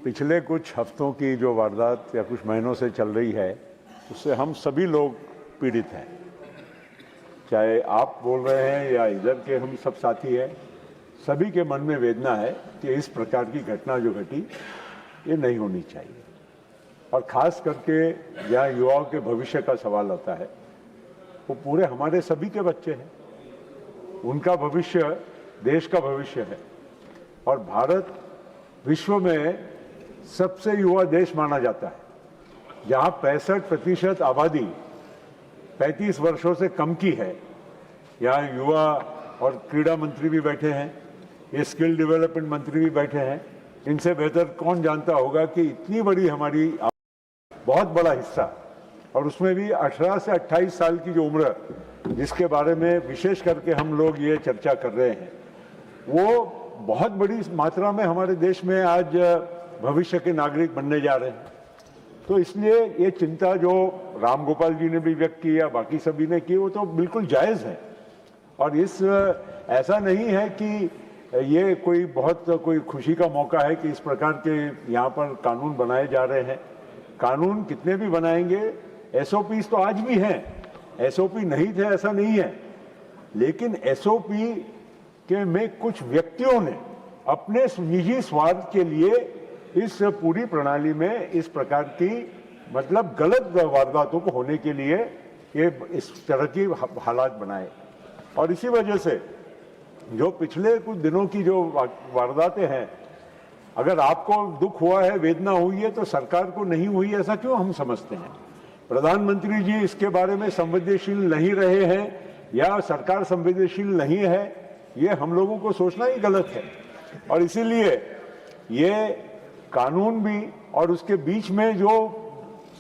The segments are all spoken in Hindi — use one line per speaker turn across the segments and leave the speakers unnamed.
पिछले कुछ हफ्तों की जो वारदात या कुछ महीनों से चल रही है उससे हम सभी लोग पीड़ित हैं। चाहे आप बोल रहे हैं या इधर के हम सब साथी हैं, सभी के मन में वेदना है कि इस प्रकार की घटना जो घटी ये नहीं होनी चाहिए। और ख़ास करके जहाँ युवाओं के भविष्य का सवाल आता है, वो पूरे हमारे सभी के बच्चे हैं, उनका भविष्य देश का भविष्य है। और भारत विश्व में सबसे युवा देश माना जाता है, जहाँ 65% आबादी 35 वर्षों से कम की है। यहाँ युवा और क्रीड़ा मंत्री भी बैठे हैं, ये स्किल डेवलपमेंट मंत्री भी बैठे हैं। इनसे बेहतर कौन जानता होगा कि इतनी बड़ी हमारी बहुत बड़ा हिस्सा, और उसमें भी 18 से 28 साल की जो उम्र जिसके बारे में विशेष करके हम लोग ये चर्चा कर रहे हैं, वो बहुत बड़ी मात्रा में हमारे देश में आज भविष्य के नागरिक बनने जा रहे हैं। तो इसलिए ये चिंता जो राम गोपाल जी ने भी व्यक्त की या बाकी सभी ने की, वो तो बिल्कुल जायज़ है। और ऐसा नहीं है कि ये कोई खुशी का मौका है कि इस प्रकार के यहाँ पर कानून बनाए जा रहे हैं। कानून कितने भी बनाएंगे, एसओपीज तो आज भी हैं, एसओपी नहीं थे ऐसा नहीं है, लेकिन एसओपी के में कुछ व्यक्तियों ने अपने निजी स्वार्थ के लिए इस पूरी प्रणाली में इस प्रकार की मतलब गलत वारदातों को होने के लिए ये इस तरह की हालात बनाए। और इसी वजह से जो पिछले कुछ दिनों की जो वारदातें हैं, अगर आपको दुख हुआ है, वेदना हुई है, तो सरकार को नहीं हुई, ऐसा क्यों हम समझते हैं? प्रधानमंत्री जी इसके बारे में संवेदनशील नहीं रहे हैं या सरकार संवेदनशील नहीं है, ये हम लोगों को सोचना ही गलत है। और इसीलिए ये कानून भी, और उसके बीच में जो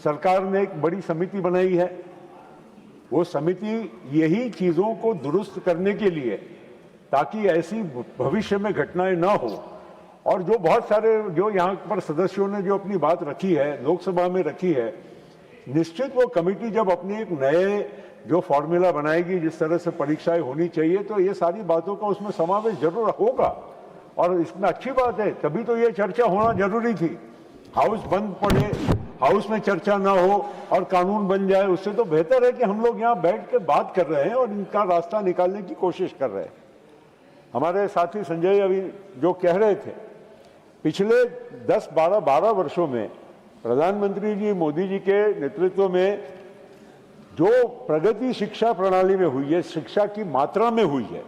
सरकार ने एक बड़ी समिति बनाई है, वो समिति यही चीज़ों को दुरुस्त करने के लिए, ताकि ऐसी भविष्य में घटनाएं ना हो। और जो बहुत सारे जो यहाँ पर सदस्यों ने जो अपनी बात रखी है, लोकसभा में रखी है, निश्चित वो कमेटी जब अपनी एक नए जो फॉर्मूला बनाएगी, जिस तरह से परीक्षाएं होनी चाहिए, तो ये सारी बातों का उसमें समावेश जरूर होगा। और इसमें अच्छी बात है, तभी तो ये चर्चा होना जरूरी थी। हाउस बंद पड़े, हाउस में चर्चा ना हो और कानून बन जाए, उससे तो बेहतर है कि हम लोग यहाँ बैठ के बात कर रहे हैं और इनका रास्ता निकालने की कोशिश कर रहे हैं। हमारे साथी संजय अभी जो कह रहे थे, पिछले 10-12 वर्षों में प्रधानमंत्री जी मोदी जी के नेतृत्व में जो प्रगति शिक्षा प्रणाली में हुई है, शिक्षा की मात्रा में हुई है,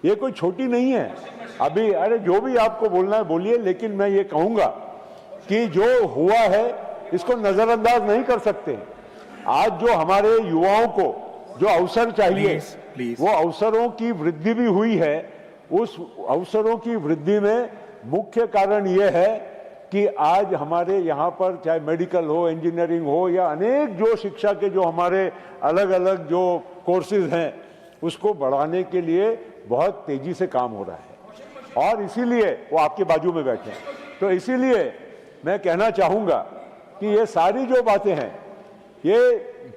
ये कोई छोटी नहीं है। अभी अरे जो भी आपको बोलना है बोलिए, लेकिन मैं ये कहूँगा कि जो हुआ है इसको नज़रअंदाज नहीं कर सकते। आज जो हमारे युवाओं को जो अवसर चाहिए, वो अवसरों की वृद्धि भी हुई है। उस अवसरों की वृद्धि में मुख्य कारण ये है कि आज हमारे यहाँ पर चाहे मेडिकल हो, इंजीनियरिंग हो, या अनेक जो शिक्षा के जो हमारे अलग अलग जो कोर्सेज हैं, उसको बढ़ाने के लिए बहुत तेजी से काम हो रहा है। और इसीलिए वो आपके बाजू में बैठे हैं। तो इसीलिए मैं कहना चाहूँगा कि ये सारी जो बातें हैं, ये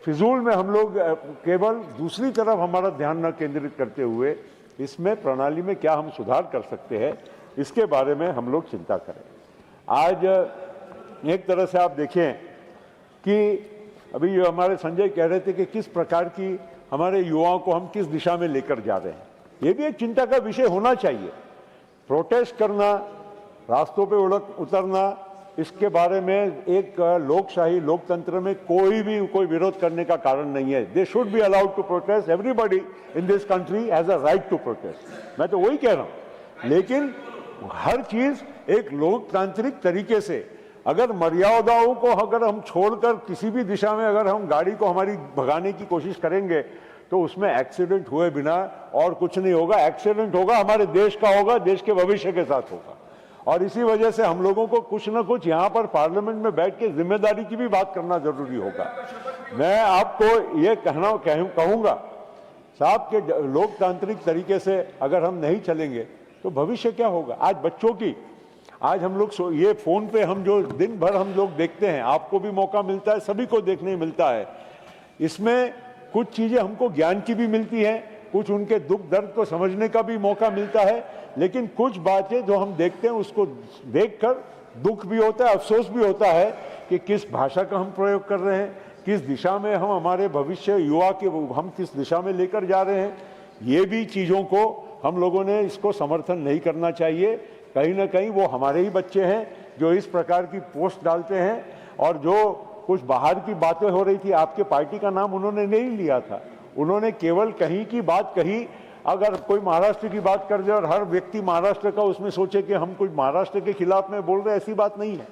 फिजूल में हम लोग केवल दूसरी तरफ हमारा ध्यान न केंद्रित करते हुए इसमें प्रणाली में क्या हम सुधार कर सकते हैं, इसके बारे में हम लोग चिंता करें। आज एक तरह से आप देखें कि अभी जो हमारे संजय कह रहे थे कि किस प्रकार की हमारे युवाओं को हम किस दिशा में लेकर जा रहे हैं, ये भी एक चिंता का विषय होना चाहिए। प्रोटेस्ट करना, रास्तों पे उतरना, इसके बारे में एक लोकशाही लोकतंत्र में कोई विरोध करने का कारण नहीं है। They should be allowed to protest, everybody in this country has a right to protest. मैं तो वही कह रहा हूँ, लेकिन हर चीज एक लोकतांत्रिक तरीके से, अगर मर्यादाओं को अगर हम छोड़कर किसी भी दिशा में अगर हम गाड़ी को हमारी भगाने की कोशिश करेंगे, तो उसमें एक्सीडेंट हुए बिना और कुछ नहीं होगा। एक्सीडेंट होगा हमारे देश का होगा, देश के भविष्य के साथ होगा। और इसी वजह से हम लोगों को कुछ ना कुछ यहाँ पर पार्लियामेंट में बैठ के जिम्मेदारी की भी बात करना जरूरी होगा। मैं आपको ये कहूँगा साहब के लोकतांत्रिक तरीके से अगर हम नहीं चलेंगे तो भविष्य क्या होगा। आज बच्चों की, आज हम लोग ये फोन पे हम जो दिन भर हम लोग देखते हैं, आपको भी मौका मिलता है, सभी को देखने मिलता है, इसमें कुछ चीजें हमको ज्ञान की भी मिलती हैं, कुछ उनके दुख दर्द को समझने का भी मौका मिलता है, लेकिन कुछ बातें जो हम देखते हैं उसको देखकर दुख भी होता है, अफसोस भी होता है कि किस भाषा का हम प्रयोग कर रहे हैं, किस दिशा में हम हमारे भविष्य युवा के हम किस दिशा में लेकर जा रहे हैं। ये भी चीज़ों को हम लोगों ने इसको समर्थन नहीं करना चाहिए। कहीं ना कहीं वो हमारे ही बच्चे हैं जो इस प्रकार की पोस्ट डालते हैं, और जो कुछ बाहर की बातें हो रही थी, आपके पार्टी का नाम उन्होंने नहीं लिया था, उन्होंने केवल कहीं की बात कही। अगर कोई महाराष्ट्र की बात कर दे और हर व्यक्ति महाराष्ट्र का उसमें सोचे कि हम कुछ महाराष्ट्र के खिलाफ में बोल रहे, ऐसी बात नहीं है।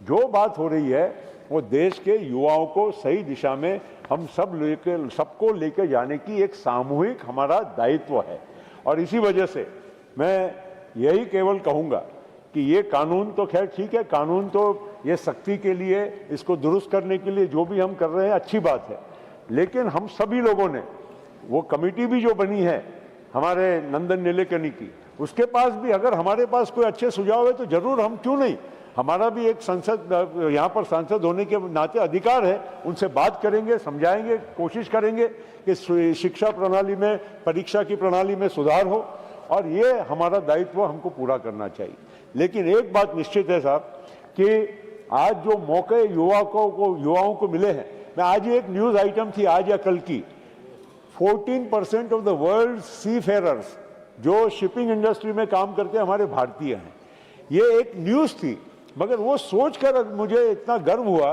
जो बात हो रही है वो देश के युवाओं को सही दिशा में हम सबको लेकर जाने की एक सामूहिक हमारा दायित्व है। और इसी वजह से मैं यही केवल कहूँगा कि ये कानून तो खैर ठीक है, कानून तो ये सख्ती के लिए, इसको दुरुस्त करने के लिए जो भी हम कर रहे हैं अच्छी बात है, लेकिन हम सभी लोगों ने, वो कमेटी भी जो बनी है हमारे नंदन नीलेकनी की, उसके पास भी अगर हमारे पास कोई अच्छे सुझाव है तो जरूर, हम क्यों नहीं, हमारा भी एक संसद, यहाँ पर सांसद होने के नाते अधिकार है, उनसे बात करेंगे, समझाएंगे, कोशिश करेंगे कि शिक्षा प्रणाली में, परीक्षा की प्रणाली में सुधार हो, और ये हमारा दायित्व हमको पूरा करना चाहिए। लेकिन एक बात निश्चित है साहब कि आज जो मौके युवाओं को मिले हैं, मैं आज ही एक न्यूज़ आइटम थी आज या कल की, 14% ऑफ द वर्ल्ड सी फेरर्स जो शिपिंग इंडस्ट्री में काम करते हैं हमारे भारतीय हैं। ये एक न्यूज़ थी, मगर वो सोचकर मुझे इतना गर्व हुआ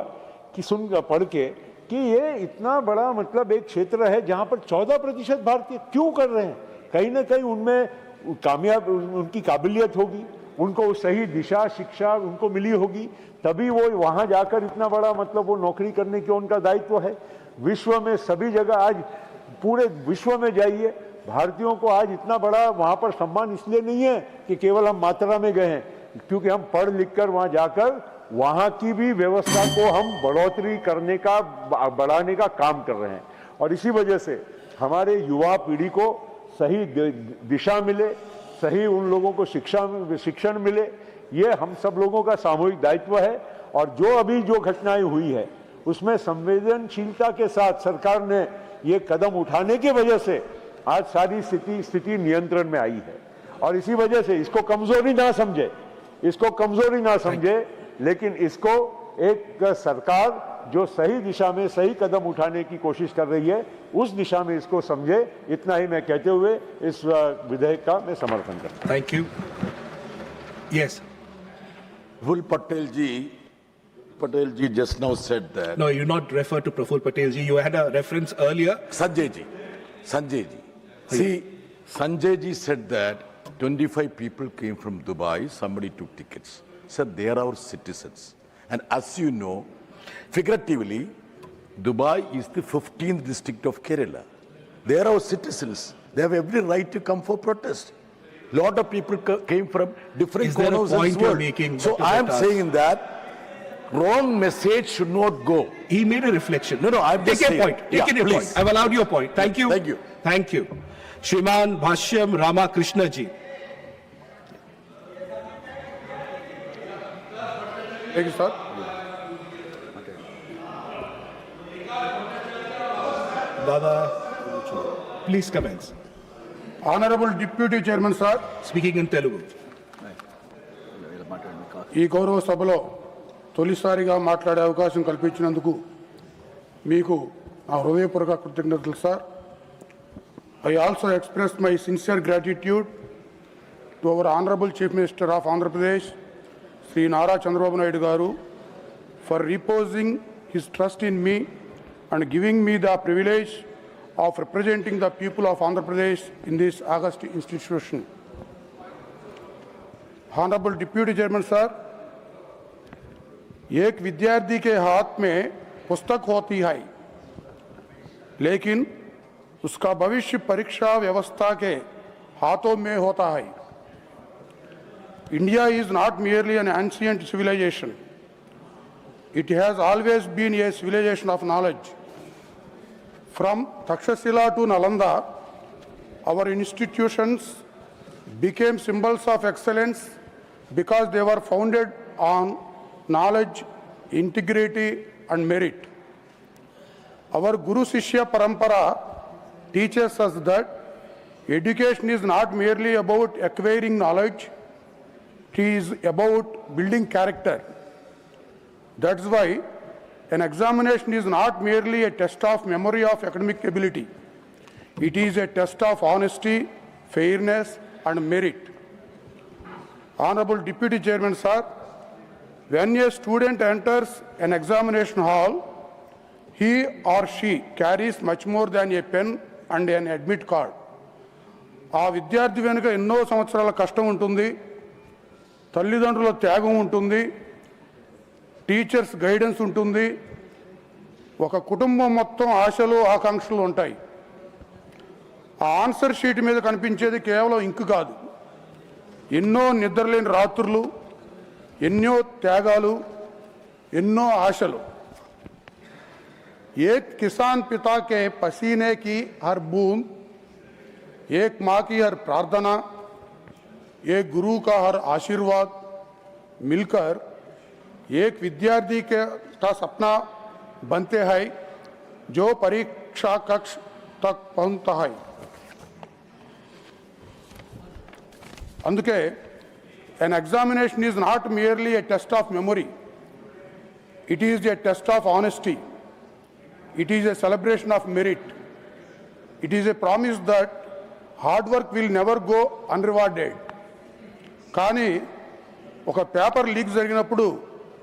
कि पढ़ के कि ये इतना बड़ा मतलब एक क्षेत्र है जहाँ पर 14% भारतीय क्यों कर रहे हैं। कहीं ना कहीं उनमें उनकी काबिलियत होगी, उनको सही दिशा शिक्षा उनको मिली होगी, तभी वो वहाँ जाकर इतना बड़ा मतलब वो नौकरी करने की उनका दायित्व है। विश्व में सभी जगह, आज पूरे विश्व में जाइए, भारतीयों को आज इतना बड़ा वहाँ पर सम्मान इसलिए नहीं है कि केवल हम मात्रा में गए हैं, क्योंकि हम पढ़ लिख कर वहाँ जाकर वहाँ की भी व्यवस्था को हम बढ़ोतरी करने का, बढ़ाने का काम कर रहे हैं। और इसी वजह से हमारे युवा पीढ़ी को सही दिशा मिले, सही उन लोगों को शिक्षण मिले, ये हम सब लोगों का सामूहिक दायित्व है। और जो अभी जो घटनाएं हुई है उसमें संवेदनशीलता के साथ सरकार ने ये कदम उठाने की वजह से आज सारी स्थिति नियंत्रण में आई है। और इसी वजह से इसको कमजोरी ना समझे, लेकिन इसको एक सरकार जो सही दिशा में सही कदम उठाने की कोशिश कर रही है, उस दिशा में इसको समझे। इतना ही मैं कहते हुए इस विधेयक का मैं समर्थन करता हूं।
Thank you. Yes,
Praful Patel ji just now said that.
no, you not refer to Praful Patel ji, you had a reference earlier.
Sanjay ji. See, Sanjay ji said that 25 people came from Dubai, somebody took tickets. Said they are our citizens. And as you know, figuratively, Dubai is the 15th district of Kerala. They are our citizens. They have every right to come for protest. Lot of people came from different
Is there a
corners of
point
the
you're
world.
making,
So
Dr.
I am
Bhattas?
saying that wrong message should not go.
He made a reflection.
No, I'm just
Take your
saying.
point.
Yeah,
Take your point.
please.
I've allowed your point. Thank you.
Thank you.
Thank you. Shriman Bhashyam Ramakrishna ji.
Thank you, sir.
Dada, please commence.
Honorable Deputy Chairman, sir,
Speaking in Telugu.
ఈ గౌరవ సభలో తొలిసారిగా మాట్లాడే అవకాశం కల్పించినందుకు మీకు నా హృదయపూర్వక కృతజ్ఞతలు sir. I also express my sincere gratitude to our Honorable Chief Minister of Andhra Pradesh, Sri Nara Chandrababu Naidu Garu, for reposing his trust in me and giving me the privilege of representing the people of Andhra Pradesh in this august institution. Honorable Deputy Chairman sir, एक विद्यार्थी के हाथ में पुस्तक होती है, लेकिन उसका भविष्य परीक्षा व्यवस्था के हाथों में होता है. India is not merely an ancient civilization. It has always been a civilization of knowledge. From Takshashila to Nalanda, our institutions became symbols of excellence because they were founded on knowledge, integrity, and merit. Our Guru Shishya Parampara teaches us that education is not merely about acquiring knowledge, It is about building character. That's why an examination is not merely a test of memory of academic ability. It is a test of honesty, fairness, and merit. Honorable Deputy Chairman, sir, when a student enters an examination hall, he or she carries much more than a pen and an admit card. ఆ విద్యార్థి వెనుక ఎన్నో సంవత్సరాల కష్టం ఉంటుంది, తల్లిదండ్రుల త్యాగం ఉంటుంది, టీచర్స్ గైడెన్స్ ఉంటుంది, ఒక కుటుంబం మొత్తం ఆశలు ఆకాంక్షలు ఉంటాయి. ఆ ఆన్సర్ షీట్ మీద కనిపించేది కేవలం ఇంకు కాదు, ఎన్నో నిద్రలేని రాత్రులు, ఎన్నో త్యాగాలు, ఎన్నో ఆశలు. एक किसान पिता के पसीने की हर बूंद, एक माँ की हर प्रार्थना, एक गुरु का हर आशीर्वाद मिलकर एक विद्यार्थी का सपना बनते हैं जो परीक्षा कक्ष तक पहुंचता है. అందుకే an examination is not merely a test of memory. It is a test of honesty. It is a celebration of merit. It is a promise that hard work will never go unrewarded. కానీ ఒక పేపర్ లీక్ జరిగినప్పుడు